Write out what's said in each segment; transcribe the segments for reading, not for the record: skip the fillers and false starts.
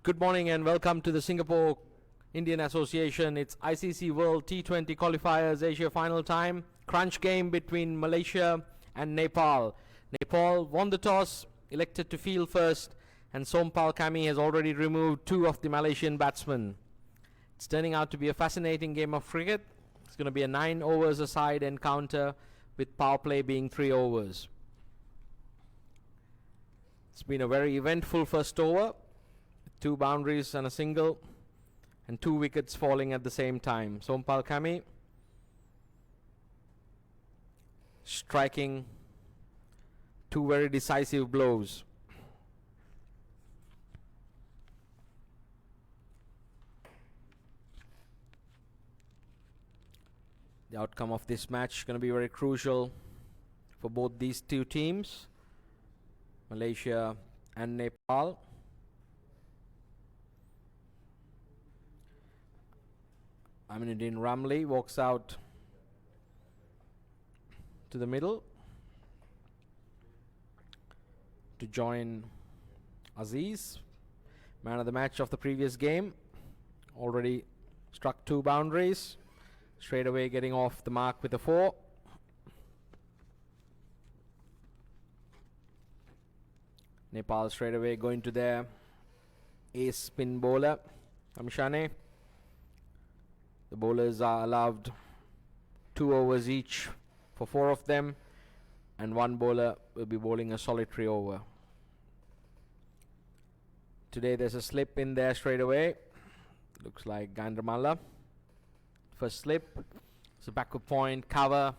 Good morning and welcome to the Singapore Indian Association. It's ICC World T20 Qualifiers Asia Final time. Crunch game between Malaysia and Nepal. Nepal won the toss, elected to field first, and Sompal Kami has already removed two of the Malaysian batsmen. It's turning out to be a fascinating game of cricket. It's going to be a 9 overs a side encounter with power play being 3 overs. It's been a very eventful first over. 2 boundaries and a single, and 2 wickets falling at the same time. Sompal Kami striking 2 very decisive blows. The outcome of this match is going to be very crucial for both these 2 teams, Malaysia and Nepal. Aminuddin Ramli walks out to the middle to join Aziz, man of the match of the previous game. Already struck 2 boundaries, straight away getting off the mark with a 4. Nepal straight away going to their ace spin bowler, Amshane. The bowlers are allowed 2 overs each for 4 of them, and 1 bowler will be bowling a solitary over. Today there's a slip in there straight away. Looks like Gandramala. First slip. It's a backward point, cover,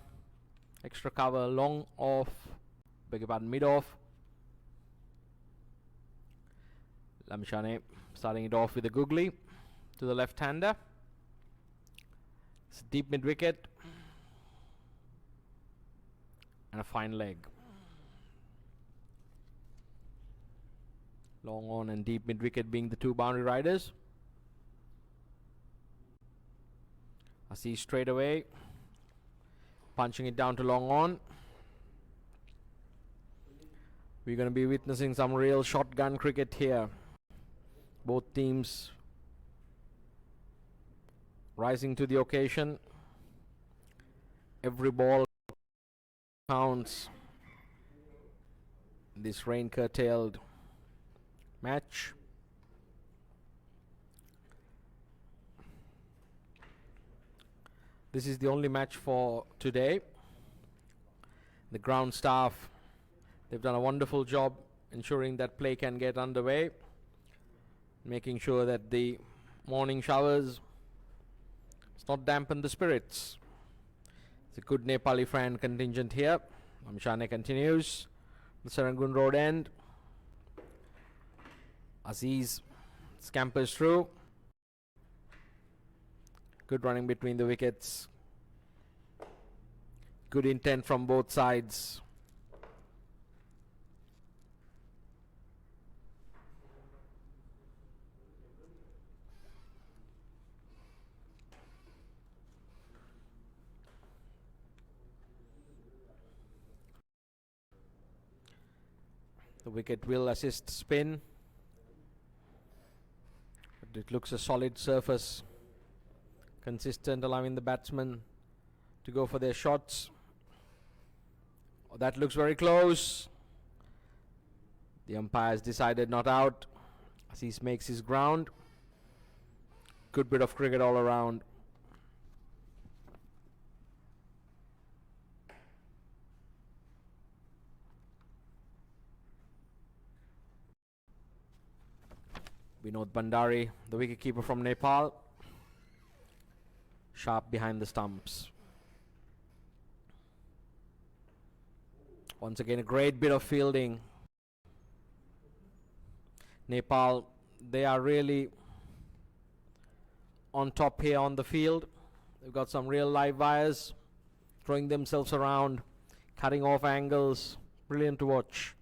extra cover, long off, beg your pardon, mid off. Lamshane starting it off with a googly to the left-hander. It's a deep mid wicket and a fine leg. Long on and deep mid wicket being the 2 boundary riders. Aziz straight away punching it down to long on. We're going to be witnessing some real shotgun cricket here. Both teams rising to the occasion. Every ball counts in this rain curtailed match. This is the only match for today. The ground staff, they've done a wonderful job ensuring that play can get underway, making sure that the morning showers not dampen the spirits. It's a good Nepali fan contingent here. Amshane continues. The Serangoon Road end. Aziz scampers through. Good running between the wickets. Good intent from both sides. The wicket will assist spin, but it looks a solid surface, consistent, allowing the batsmen to go for their shots. Oh, that looks very close. The umpires decided not out. Aziz makes his ground. Good bit of cricket all around. Vinod Bandari, the wicketkeeper from Nepal, sharp behind the stumps. Once again, a great bit of fielding. Nepal, they are really on top here on the field. They've got some real live wires, throwing themselves around, cutting off angles. Brilliant to watch.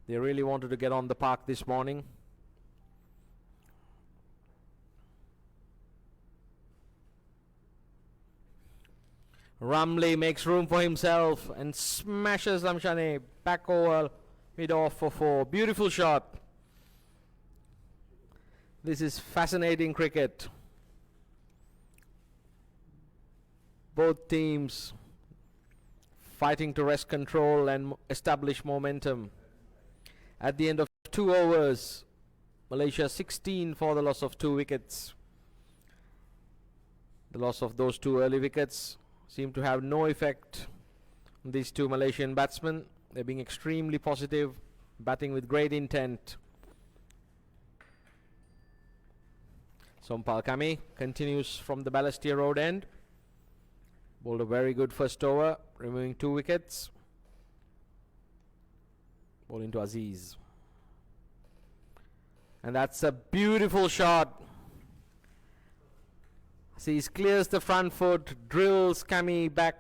They really wanted to get on the park this morning. Ramli makes room for himself and smashes Amshane back over Mid off for 4. Beautiful shot. This is fascinating cricket. Both teams fighting to wrest control and establish momentum. At the end of 2 overs, Malaysia 16 for the loss of 2 wickets. The loss of those 2 early wickets seemed to have no effect on these 2 Malaysian batsmen. They're being extremely positive, batting with great intent. Sompal Kami continues from the Balestier Road end. Bowled a very good first over, removing 2 wickets. Ball into Aziz. And that's a beautiful shot. Aziz clears the front foot, drills Kami back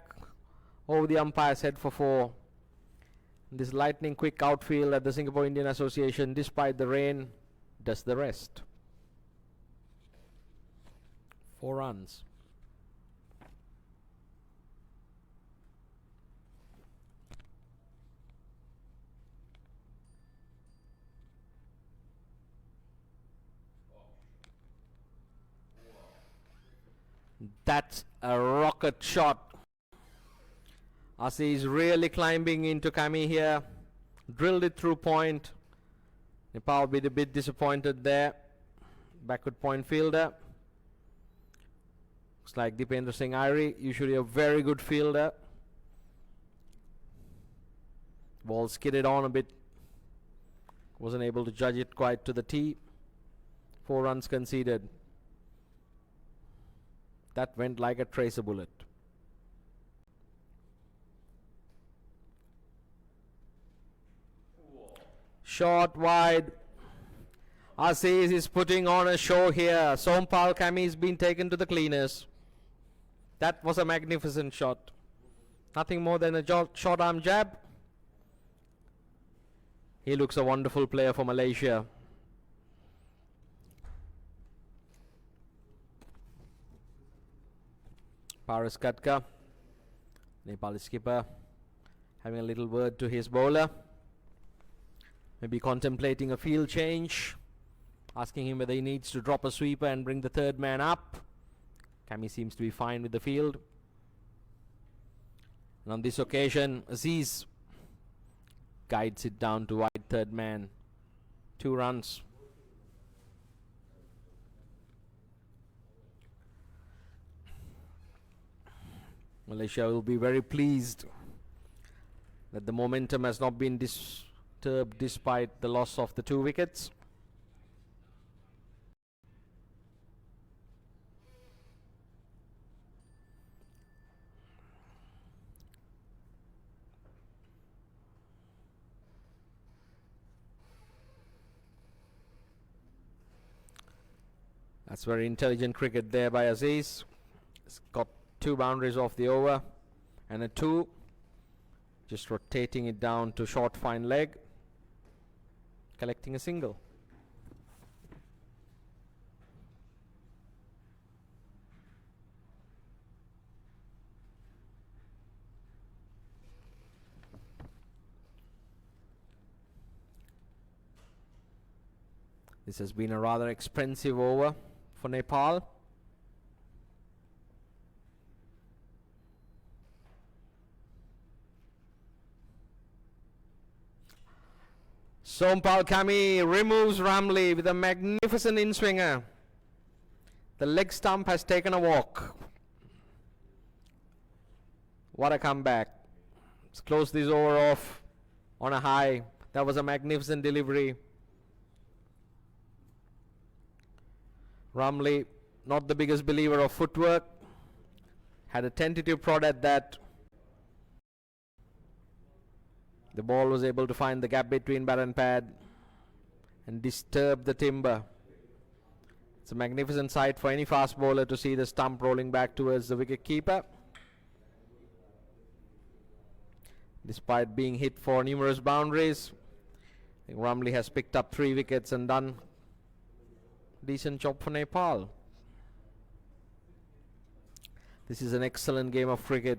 over the umpire's head for 4. This lightning quick outfield at the Singapore Indian Association, despite the rain, does the rest. 4 runs. That's a rocket shot. Aziz really climbing into Kami here. Drilled it through point. Nepal will be a bit disappointed there. Backward point fielder. Looks like Dipendra Singh Airi, usually a very good fielder. Ball skidded on a bit. Wasn't able to judge it quite to the tee. 4 runs conceded. That went like a tracer bullet. Short wide. Aziz is putting on a show here. Sompal Kami has been taken to the cleaners. That was a magnificent shot. Nothing more than a short arm jab. He looks a wonderful player for Malaysia. Paras Katka, Nepali skipper, having a little word to his bowler. Maybe contemplating a field change, asking him whether he needs to drop a sweeper and bring the 3rd man up. Kami seems to be fine with the field. And on this occasion, Aziz guides it down to wide 3rd man. 2 runs. Malaysia will be very pleased that the momentum has not been disturbed despite the loss of the 2 wickets. That's very intelligent cricket there by Aziz. He's got 2 boundaries off the over and a 2. Just rotating it down to short fine leg. Collecting a single. This has been a rather expensive over for Nepal. Sompal Kami removes Ramli with a magnificent in-swinger. The leg stump has taken a walk. What a comeback. Let's close this over off on a high. That was a magnificent delivery. Ramli, not the biggest believer of footwork, had a tentative prod at that. The ball was able to find the gap between bat and pad and disturb the timber. It's a magnificent sight for any fast bowler to see the stump rolling back towards the wicket keeper. Despite being hit for numerous boundaries, I think Ramli has picked up 3 wickets and done a decent job for Nepal. This is an excellent game of cricket.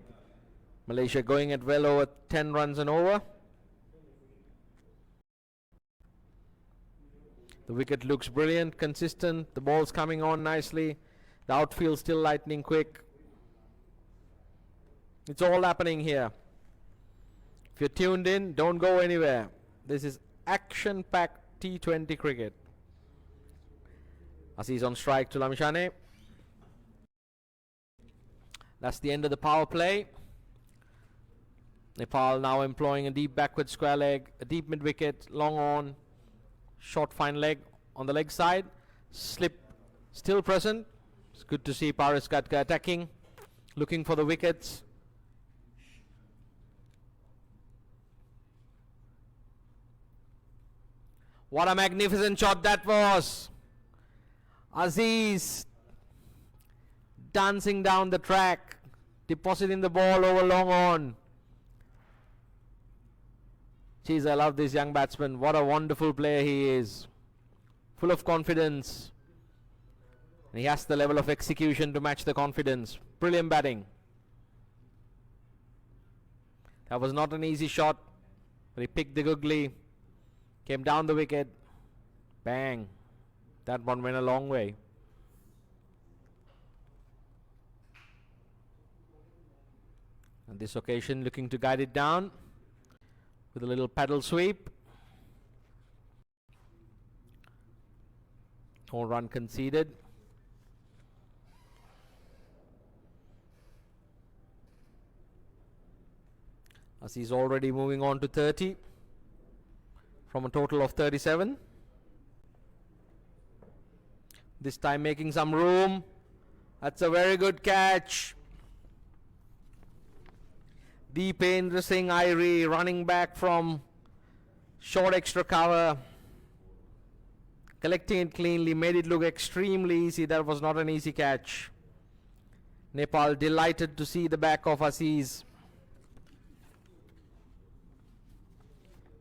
Malaysia going at well over 10 runs and over. The wicket looks brilliant, consistent. The ball's coming on nicely. The outfield still lightning quick. It's all happening here. If you're tuned in, don't go anywhere. This is action-packed T20 cricket. Aziz on strike to Lamishane. That's the end of the power play. Nepal now employing a deep backward square leg, a deep mid wicket, long on, short fine leg on the leg side. Slip still present. It's good to see Paris Katka attacking, looking for the wickets. What a magnificent shot that was. Aziz dancing down the track, depositing the ball over long on. Jeez, I love this young batsman. What a wonderful player he is. Full of confidence. And he has the level of execution to match the confidence. Brilliant batting. That was not an easy shot, but he picked the googly. Came down the wicket. Bang. That one went a long way. On this occasion, looking to guide it down with a little paddle sweep. No run conceded. As he's already moving on to 30 from a total of 37. This time making some room. That's a very good catch. Deependra Singh Irie running back from short extra cover. Collecting it cleanly, made it look extremely easy. That was not an easy catch. Nepal delighted to see the back of Aziz.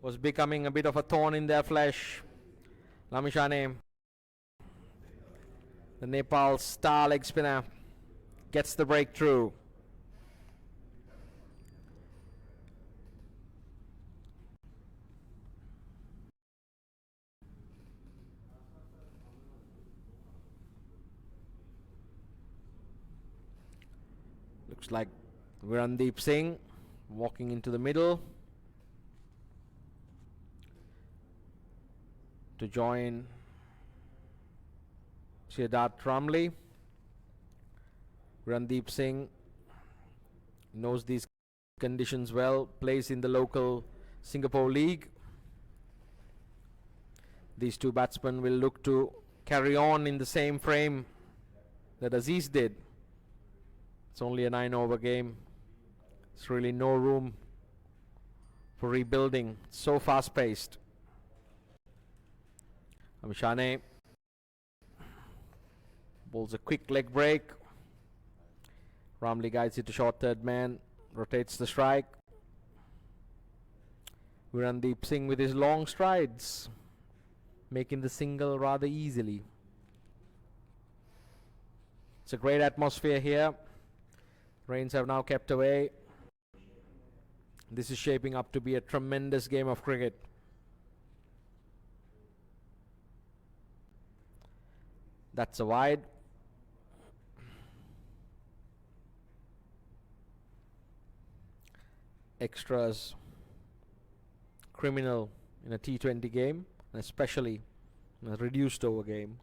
Was becoming a bit of a thorn in their flesh. Lamishane, the Nepal star leg spinner, gets the breakthrough. Looks like Virandeep Singh walking into the middle to join Siddharth Ramli. Virandeep Singh knows these conditions well, plays in the local Singapore League. These two batsmen will look to carry on in the same frame that Aziz did. It's only a 9-over game. There's really no room for rebuilding. It's so fast-paced. Amishane bowls a quick leg break. Ramli guides it to short third man, rotates the strike. Virandeep Singh with his long strides, making the single rather easily. It's a great atmosphere here. Rains have now kept away. This is shaping up to be a tremendous game of cricket. That's a wide. Extras criminal in a T20 game, and especially in a reduced over game.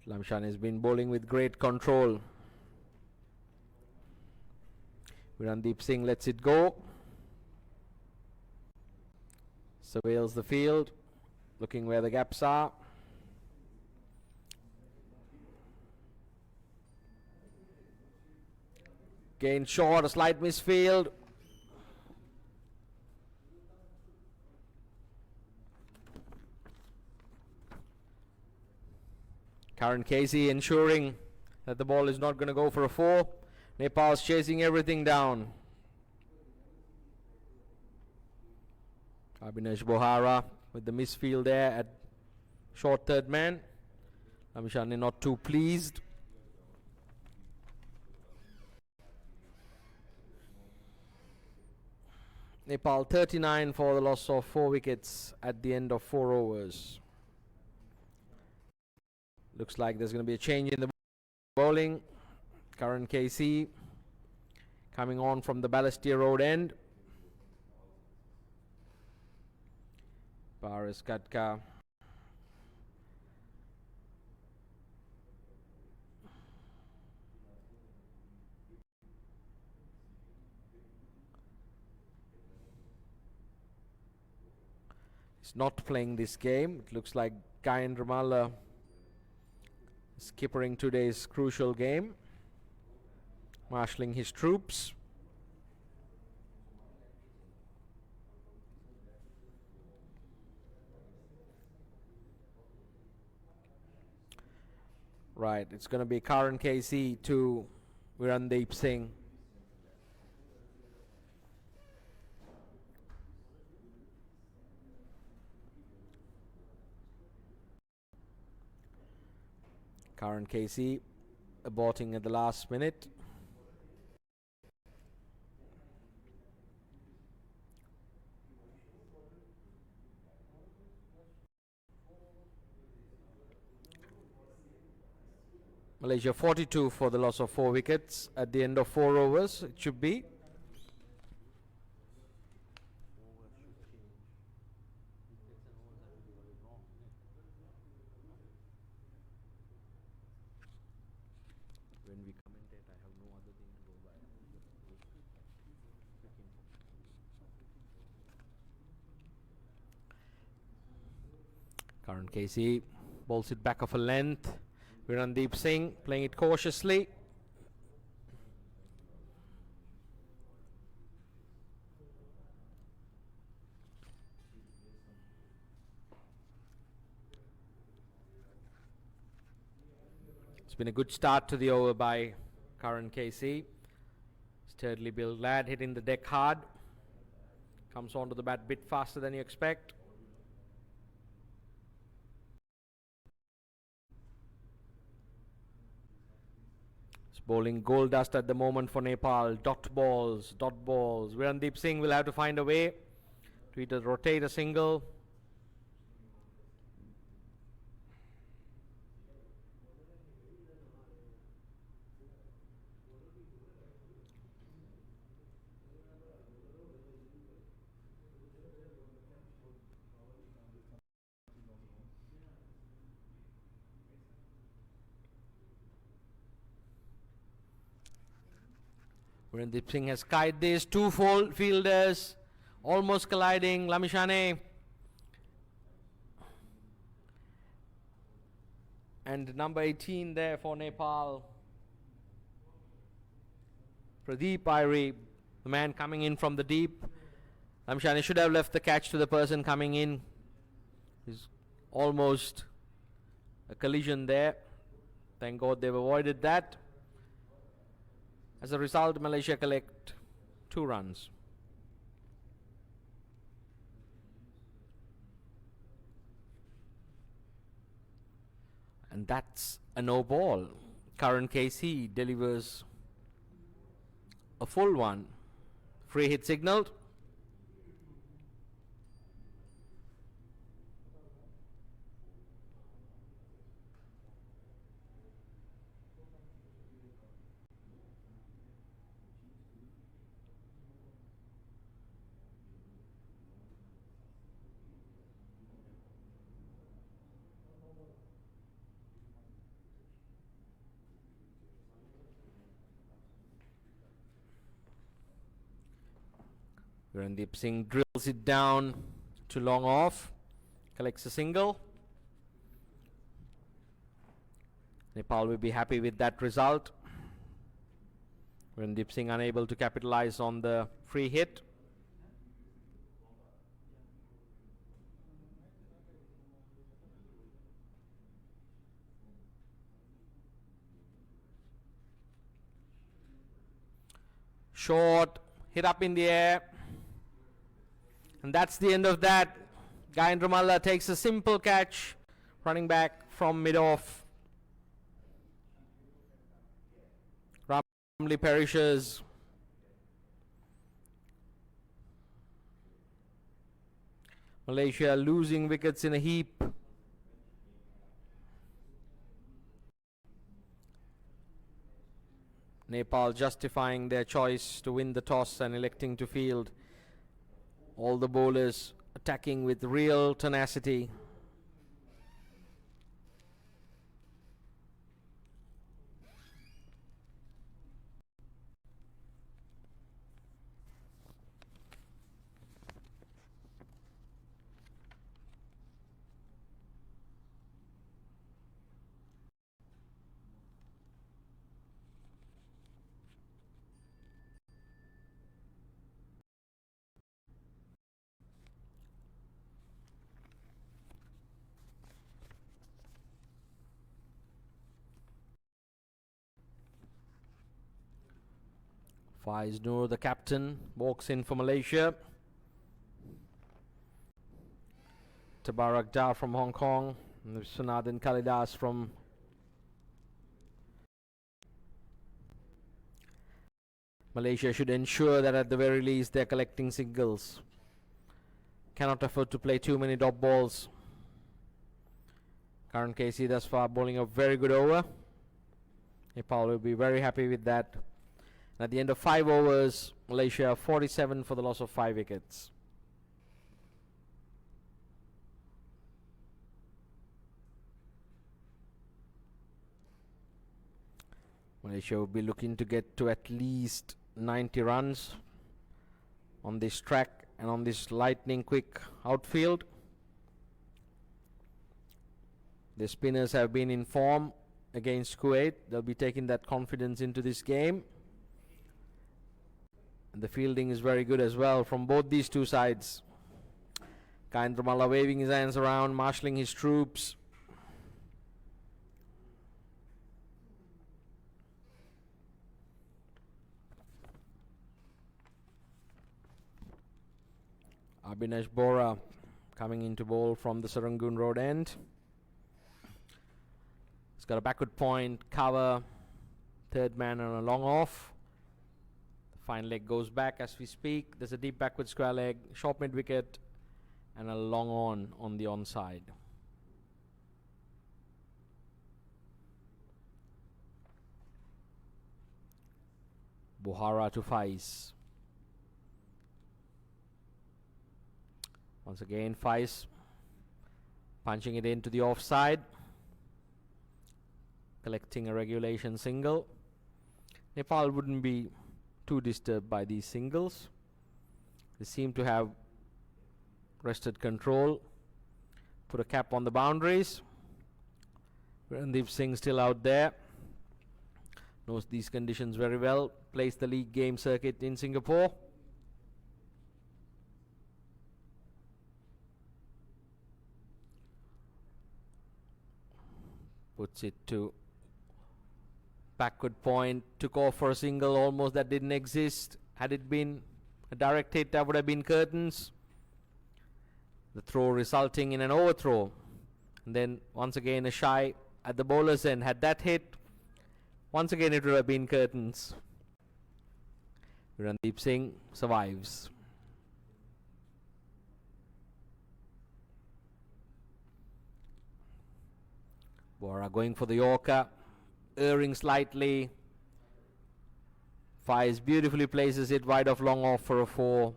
Lamshan has been bowling with great control. Virandeep Singh lets it go. Surveils the field, looking where the gaps are. Gain short, a slight misfield. Karan Casey ensuring that the ball is not going to go for a 4. Nepal's chasing everything down. Abhinesh Bohara with the misfield there at short third man. Amishane not too pleased. Nepal 39 for the loss of 4 wickets at the end of 4 overs. Looks like there's going to be a change in the bowling. Karan KC coming on from the Balestier Road end. Paris Katka. He's not playing this game. It looks like Guyan Ramallah is skippering today's crucial game, marshalling his troops. Right, it's going to be Karan KC to Virandeep Singh. Karan KC aborting at the last minute. Malaysia 42 for the loss of 4 wickets at the end of 4 overs. It should be. When we commentate, I have no other thing to go by. Karan KC bowls it back of a length. Virandeep Singh playing it cautiously. It's been a good start to the over by Karan KC. Sturdily built lad hitting the deck hard. Comes onto the bat a bit faster than you expect. Bowling gold dust at the moment for Nepal. Dot balls. Virandeep Singh will have to find a way to either rotate a single. Virandeep Singh has skied this. 2 fielders almost colliding. Lamishane and number 18 there for Nepal. Pradeep Irie, the man coming in from the deep. Lamishane should have left the catch to the person coming in. There's almost a collision there. Thank God they've avoided that. As a result, Malaysia collect 2 runs. And that's a no ball. Karan KC delivers a full one. Free hit signaled. Virandeep Singh drills it down to long off, collects a single. Nepal will be happy with that result. Virandeep Singh unable to capitalize on the free hit. Short, hit up in the air. And that's the end of that. Guyan Ramallah takes a simple catch, running back from mid-off. Ramli perishes. Malaysia losing wickets in a heap. Nepal justifying their choice to win the toss and electing to field. All the bowlers attacking with real tenacity. Faiz Noor, the captain, walks in for Malaysia. Tabarak Dar from Hong Kong. And Sunadhan Kalidas from Malaysia should ensure that at the very least they're collecting singles. Cannot afford to play too many dot balls. Karan Casey thus far bowling a very good over. Nepal will be very happy with that. And at the end of 5 overs, Malaysia 47 for the loss of 5 wickets. Malaysia will be looking to get to at least 90 runs on this track and on this lightning quick outfield. The spinners have been in form against Kuwait. They'll be taking that confidence into this game. And the fielding is very good as well from both these two sides. Kaindramala waving his hands around, marshalling his troops. Abhinesh Bora coming into bowl from the Serangoon Road end. He's got a backward point, cover, third man on a long off. The fine leg goes back as we speak. There's a deep backward square leg, short mid wicket, and a long on the onside. Buhara to Faiz. Once again, Faiz punching it into the offside, collecting a regulation single. Nepal wouldn't be too disturbed by these singles. They seem to have wrested control. Put a cap on the boundaries. Randeep Singh still out there. Knows these conditions very well. Plays the league game circuit in Singapore. Puts it to backward point, took off for a single almost that didn't exist. Had it been a direct hit, that would have been curtains. The throw resulting in an overthrow. And then once again a shy at the bowler's end. Had that hit, once again it would have been curtains. Randeep Singh survives. Bora going for the Yorker, erring slightly. Faiz beautifully places it wide of long off for a 4.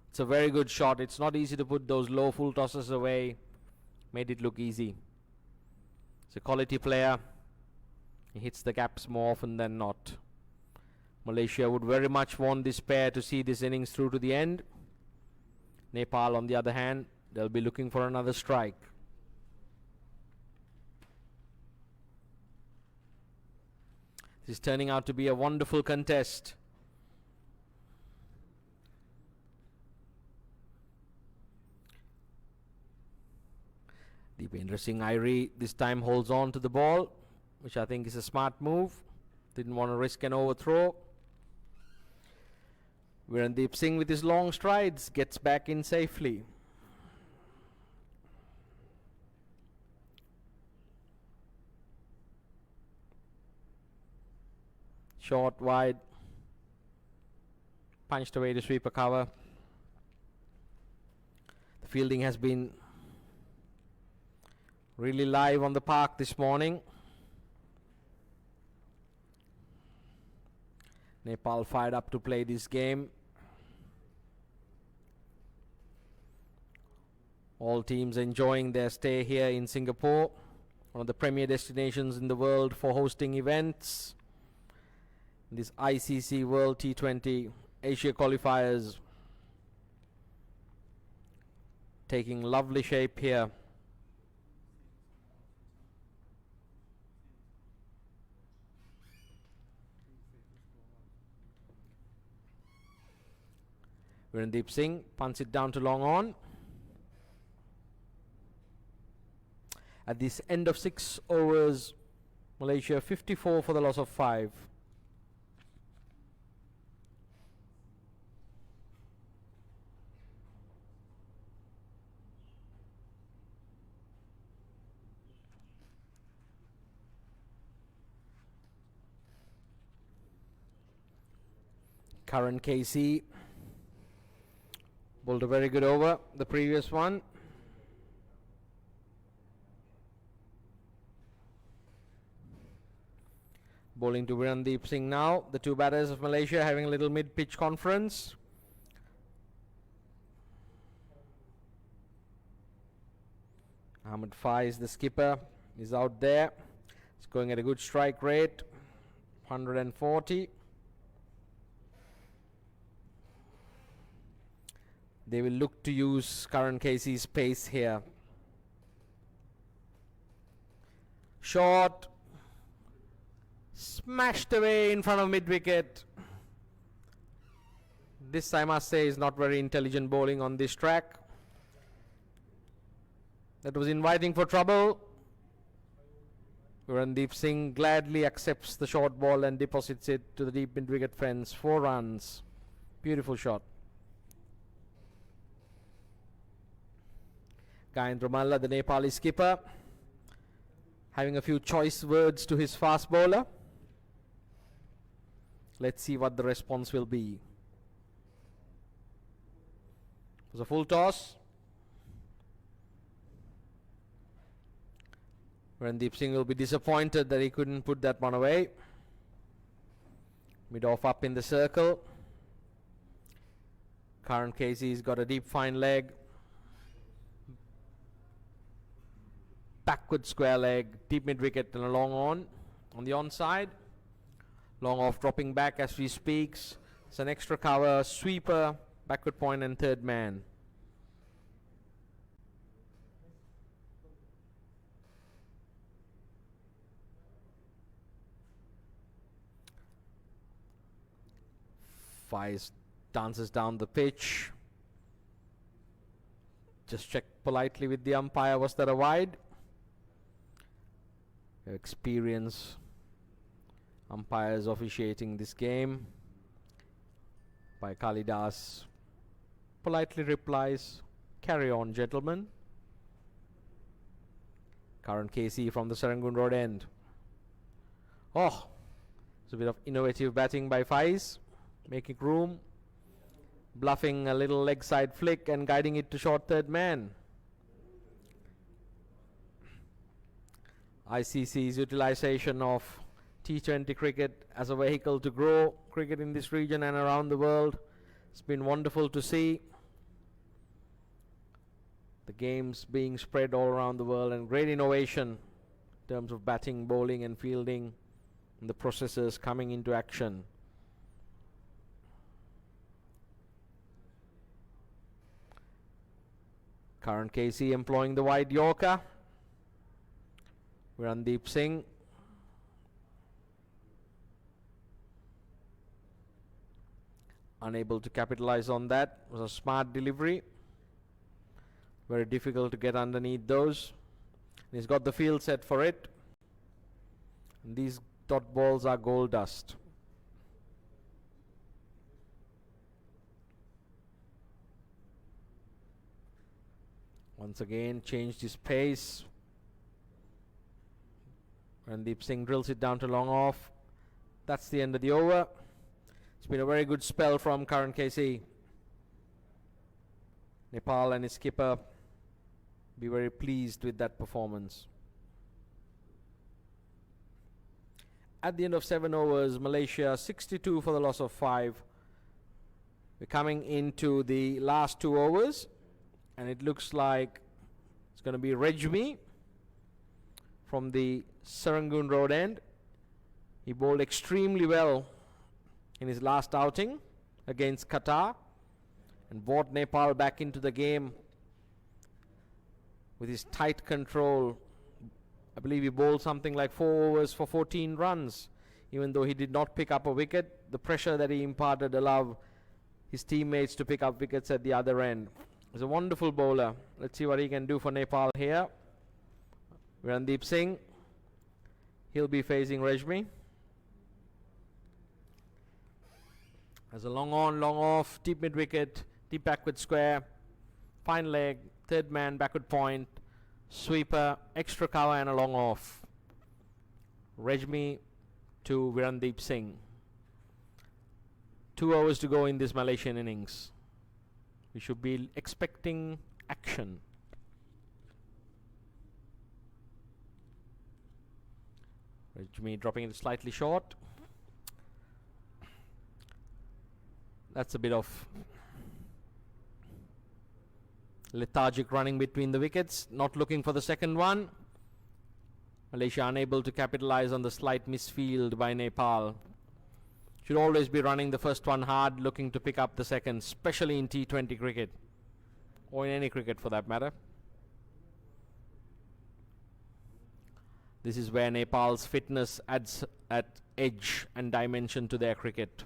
It's a very good shot. It's not easy to put those low full tosses away. Made it look easy. It's a quality player. He hits the gaps more often than not. Malaysia would very much want this pair to see this innings through to the end. Nepal, on the other hand, they'll be looking for another strike. This is turning out to be a wonderful contest. Deependra Singh Airi this time holds on to the ball, which I think is a smart move. Didn't want to risk an overthrow. Virendeep Singh with his long strides gets back in safely. Short, wide, punched away to sweep a cover. The Fielding has been really live on the park this morning. Nepal fired up to play this game. All teams enjoying their stay here in Singapore, one of the premier destinations in the world for hosting events. This ICC World T20 Asia qualifiers taking lovely shape here. Virendeep Singh punts it down to long on. At this end of 6 overs, Malaysia 54 for the loss of 5. Karan KC bowled a very good over, the previous one. Bowling to Virendeep Singh now. The two batters of Malaysia having a little mid-pitch conference. Ahmed Faiz, the skipper, is out there. It's going at a good strike rate, 140. They will look to use Karan KC's pace here. Short. Smashed away in front of mid-wicket. This, I must say, is not very intelligent bowling on this track. That was inviting for trouble. Virendeep Singh gladly accepts the short ball and deposits it to the deep mid-wicket fence. 4 runs. Beautiful shot. Gayendra Malla, the Nepali skipper, having a few choice words to his fast bowler. Let's see what the response will be. It was a full toss. Virendeep Singh will be disappointed that he couldn't put that one away. Mid-off up in the circle. Karan KC's got a deep fine leg. Backward square leg, deep mid-wicket and a long on the onside. Long off dropping back as we speaks. It's an extra cover, sweeper, backward point and third man. Faiz dances down the pitch. Just check politely with the umpire, was that a wide? Experience umpires officiating this game. By Kalidas politely replies, "Carry on, gentlemen." Karan KC from the Serangoon Road end. Oh, it's a bit of innovative batting by Faiz, making room, bluffing a little leg side flick and guiding it to short third man. ICC's utilization of T20 cricket as a vehicle to grow cricket in this region and around the world. It's been wonderful to see the games being spread all around the world, and great innovation in terms of batting, bowling and fielding, and the processes coming into action. Karan KC employing the wide Yorker. Virendeep Singh unable to capitalize on that. It was a smart delivery. Very difficult to get underneath those. And he's got the field set for it. And these dot balls are gold dust. Once again changed his pace. Virendeep Singh drills it down to long off. That's the end of the over. It's been a very good spell from Karan KC. Nepal and his skipper be very pleased with that performance. At the end of 7 overs, Malaysia 62 for the loss of 5. We're coming into the last 2 overs, and it looks like it's going to be Rejmi from the Serangoon Road end. He bowled extremely well in his last outing against Qatar and brought Nepal back into the game with his tight control. I believe he bowled something like 4 overs for 14 runs. Even though he did not pick up a wicket, the pressure that he imparted allowed his teammates to pick up wickets at the other end. He's a wonderful bowler. Let's see what he can do for Nepal here. Virandeep Singh. He'll be facing Rejmi. As a long on, long off, deep mid wicket, deep backward square, fine leg, third man, backward point, sweeper, extra cover and a long off. Rejmi to Virandeep Singh. 2 hours to go in this Malaysian innings. We should be expecting action. Rejmi dropping it slightly short. That's a bit of lethargic running between the wickets, not looking for the second one. Malaysia unable to capitalize on the slight misfield by Nepal. Should always be running the first one hard, looking to pick up the second, especially in T20 cricket, or in any cricket for that matter. This is where Nepal's fitness adds at edge and dimension to their cricket.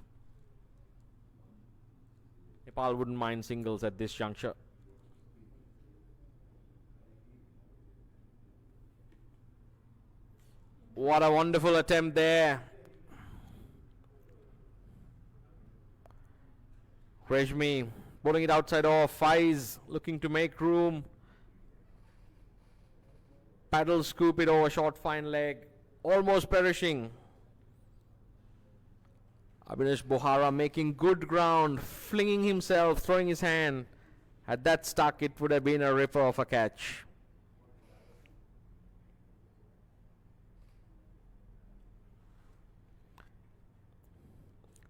Nepal wouldn't mind singles at this juncture. What a wonderful attempt there. Rejmi bowling it outside off. Faiz looking to make room. Paddle scoop it over short fine leg. Almost perishing. Abhinesh Bohara making good ground, flinging himself, throwing his hand. Had that stuck, it would have been a ripper of a catch.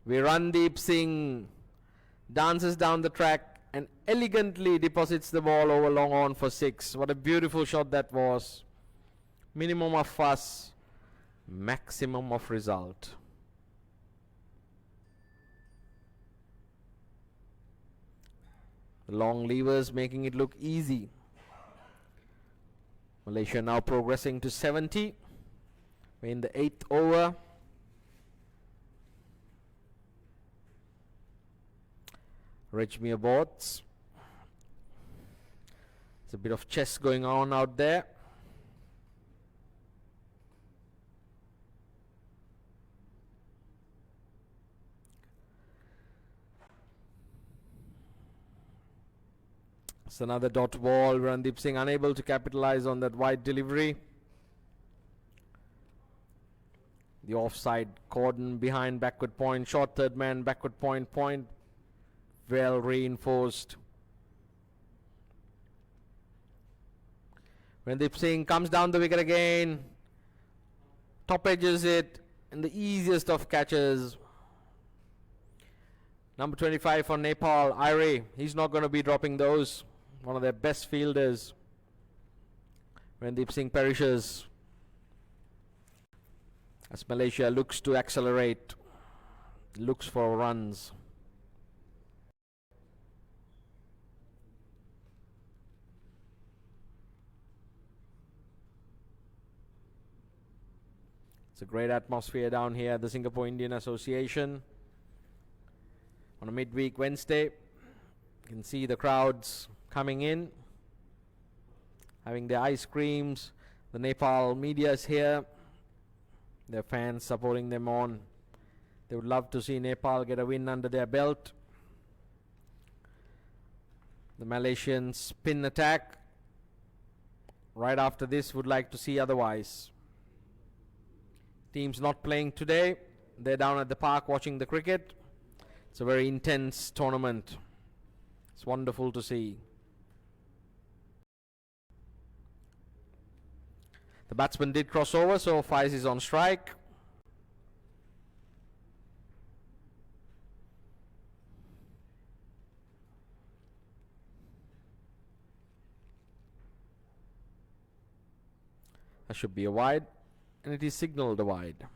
Virandeep Singh dances down the track and elegantly deposits the ball over long on for 6. What a beautiful shot that was. Minimum of fuss, maximum of result. The long levers making it look easy. Malaysia now progressing to 70. We're in the 8th over. Rejmi aborts. There's a bit of chess going on out there. It's another dot ball. Virandeep Singh unable to capitalize on that wide delivery. The offside cordon behind backward point. Short third man, backward point, point. Well reinforced. Virandeep Singh comes down the wicket again. Top edges it. And the easiest of catches. Number 25 for Nepal, Icc. He's not going to be dropping those. One of their best fielders. Virandeep Singh perishes as Malaysia looks to accelerate, looks for runs. It's a great atmosphere down here at the Singapore Indian Association on a midweek Wednesday. You can see the crowds coming in, having their ice creams. The Nepal media is here. Their fans supporting them on. They would love to see Nepal get a win under their belt. The Malaysian spin attack right after this would like to see otherwise. Teams not playing today. They're down at the park watching the cricket. It's a very intense tournament. It's wonderful to see. The batsman did cross over, so Faiz is on strike. That should be a wide, and it is signalled a wide.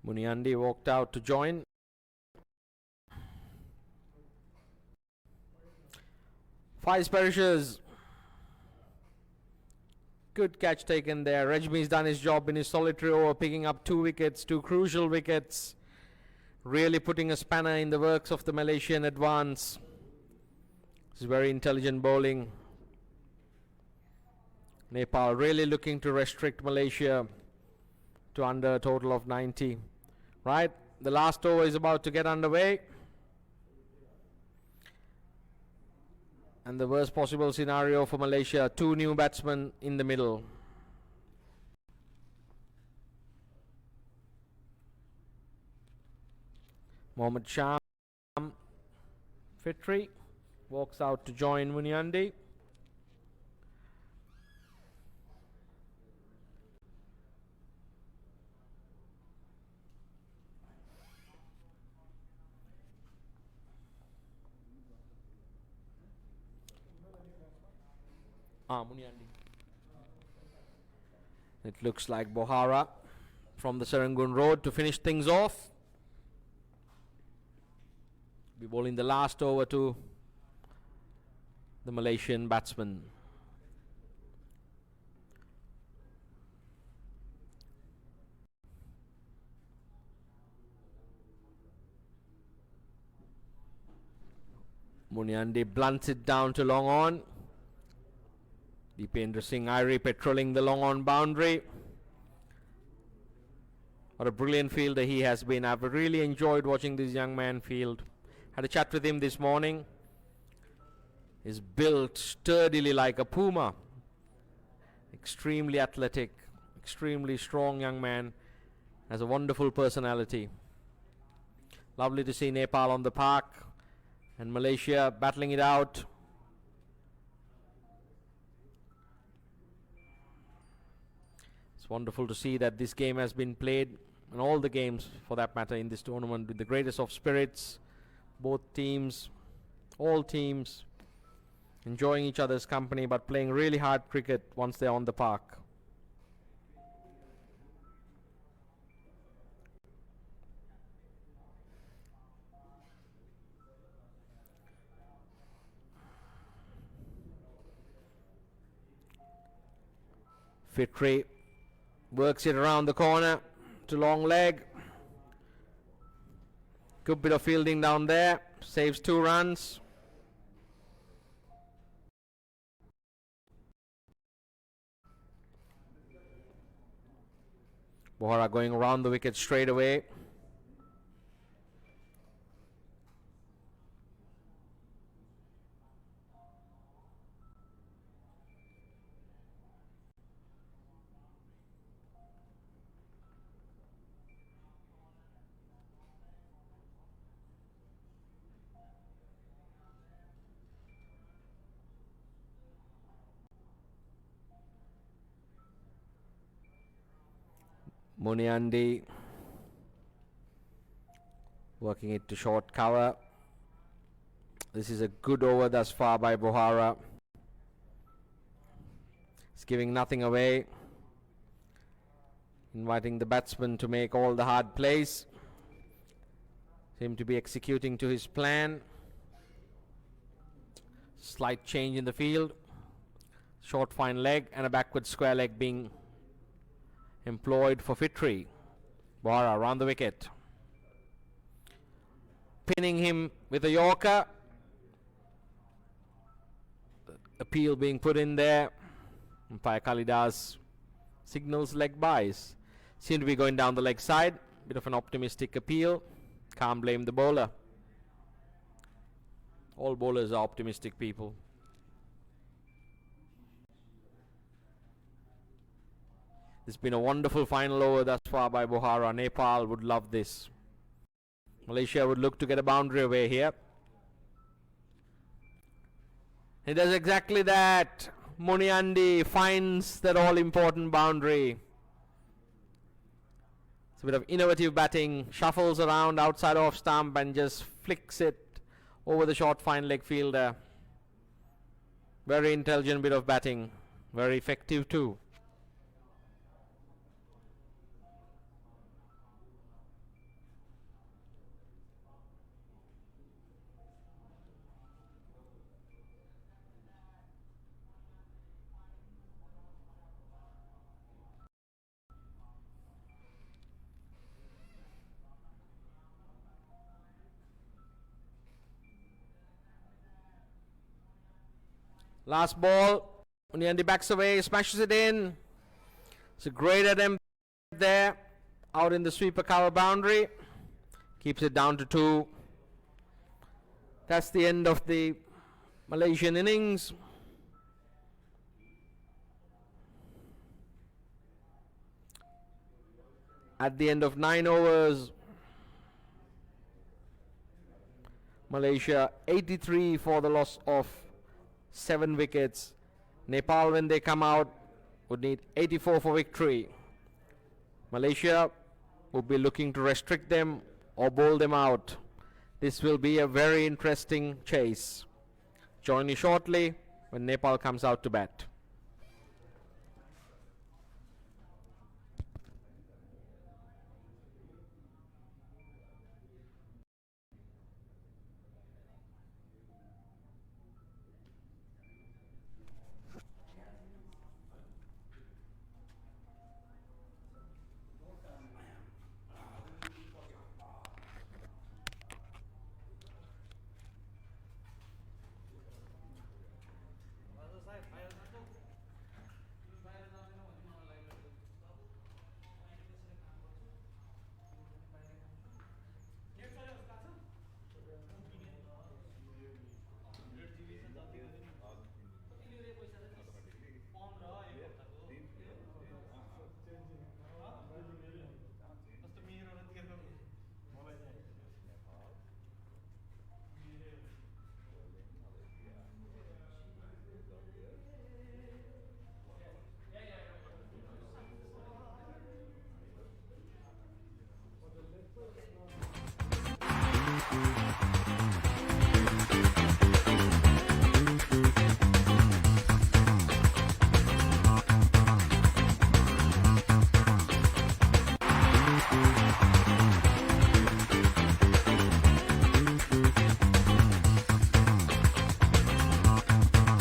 Muniandi walked out to join. Faiz perishes. Good catch taken there. Rajmi's done his job in his solitary over, picking up 2 wickets, 2 crucial wickets. Really putting a spanner in the works of the Malaysian advance. This is very intelligent bowling. Nepal really looking to restrict Malaysia to under a total of 90. Right, the last over is about to get underway. And the worst possible scenario for Malaysia, 2 new batsmen in the middle. Mohammad Sham Fitri walks out to join Muniandi. Muniandi. It looks like Bohara from the Serangoon Road to finish things off. Be bowling the last over to the Malaysian batsman. Muniandi blunts it down to long on. Deependra Singh Irie patrolling the long on boundary. What a brilliant fielder he has been. I've really enjoyed watching this young man field. Had a chat with him this morning. He's built sturdily like a puma. Extremely athletic, extremely strong young man. Has a wonderful personality. Lovely to see Nepal on the park and Malaysia battling it out. It's wonderful to see that this game has been played, and all the games for that matter in this tournament, with the greatest of spirits. Both teams, all teams, enjoying each other's company but playing really hard cricket once they're on the park. Fitri works it around the corner to long leg. Good bit of fielding down there. Saves 2 runs. Bohara going around the wicket straight away. Muniandi working it to short cover. This is a good over thus far by Bohara. It's giving nothing away. Inviting the batsman to make all the hard plays. Seem to be executing to his plan. Slight change in the field. Short fine leg and a backward square leg being employed for Fitri. Bohara around the wicket. Pinning him with a Yorker. Appeal being put in there. Umpire Kalidas signals leg byes. Seem to be going down the leg side. Bit of an optimistic appeal. Can't blame the bowler. All bowlers are optimistic people. It's been a wonderful final over thus far by Bohara. Nepal would love this. Malaysia would look to get a boundary away here. He does exactly that. Muniandi finds that all-important boundary. It's a bit of innovative batting. Shuffles around outside off stump and just flicks it over the short fine leg fielder. Very intelligent bit of batting. Very effective too. Last ball, Muniandi backs away, smashes it in. It's a great attempt there, out in the sweeper cover boundary. Keeps it down to 2. That's the end of the Malaysian innings. At the end of 9 overs, Malaysia 83 for the loss of 7 wickets. Nepal, when they come out, would need 84 for victory. Malaysia would be looking to restrict them or bowl them out. This will be a very interesting chase. Join you shortly when Nepal comes out to bat.